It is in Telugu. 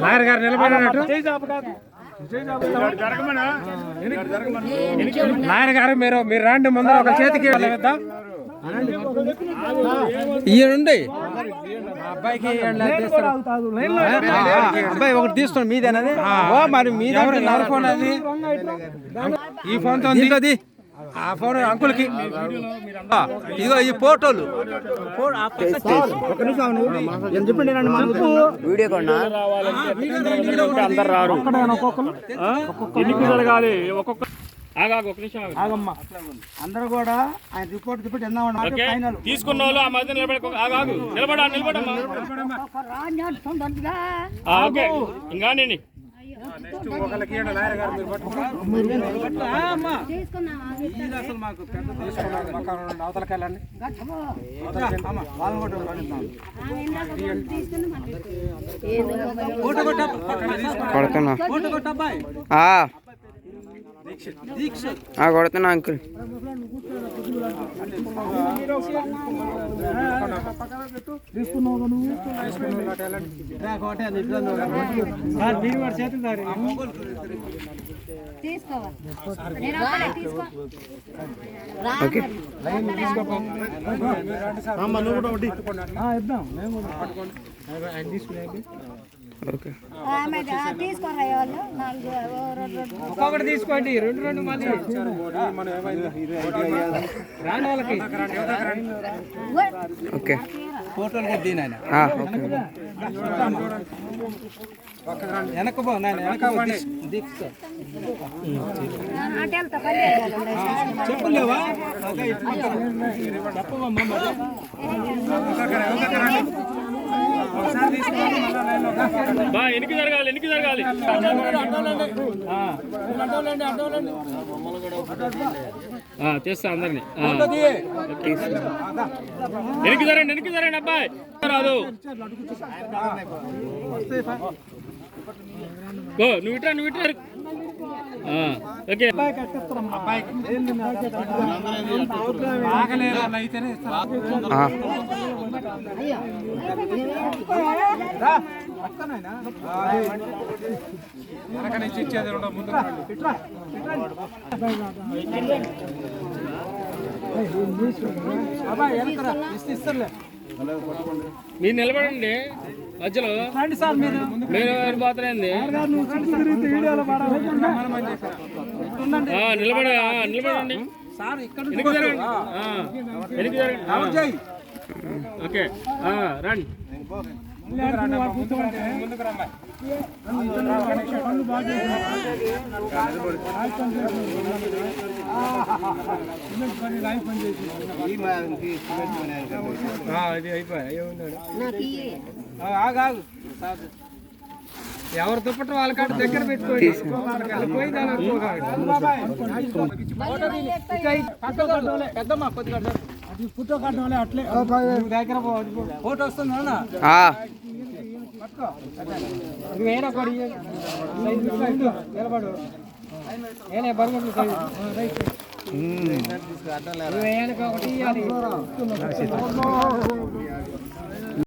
లాయర్ గారు నిలబడినట్టు లాయర్ గారు మీరు రాండి ముందర ఒక చేతికి ఇయ్యండి అబ్బాయికి అబ్బాయి ఒకటి తీసుకోండి మీదేనది మరి మీద ఫోన్ అది ఈ ఫోన్ తో అది ఆ ఫోన్ అంకుల్కి ఇదిగో ఈ ఫోటోలు చెప్పండి వీడియో అందరు రారు ఎన్నిక జరగాలి ఒక్కొక్క ఆగమ్మా అందరూ కూడా ఆయన రిపోర్ట్ తీసుకున్న వాళ్ళు ఆ మధ్య నిలబడమ్మా ఇంకా నేను అవతలకెళ్ళండి కొడుతున్నా అంకుల్ ఒక్కొక్కటి తీసుకోండి రెండు మంది రాని వాళ్ళకి ఓకే ఫోటోలు కూడా దీని వెనక పో చెప్పులేవా ఎనికి జరగాలి చేస్తా అందరినీ ఎనికి జరండి అబ్బాయి రాదు నువ్వు ఇట్రా ఓకే నుంచి ఇచ్చేది ముందు మీరు నిలబడండి మధ్యలో మీరు పోతారండి నిలబడండి ఓకే రండి ముందుకు రమ్మా ఇది అయిపోయి ఆగు ఎవరు దుప్పటి వాళ్ళ కాడ దగ్గర పెట్టుకోండి ఫోటో కట్టడం అట్లే దగ్గర ఫోటో వస్తుంది నిలబడు బరుగు ఒకటి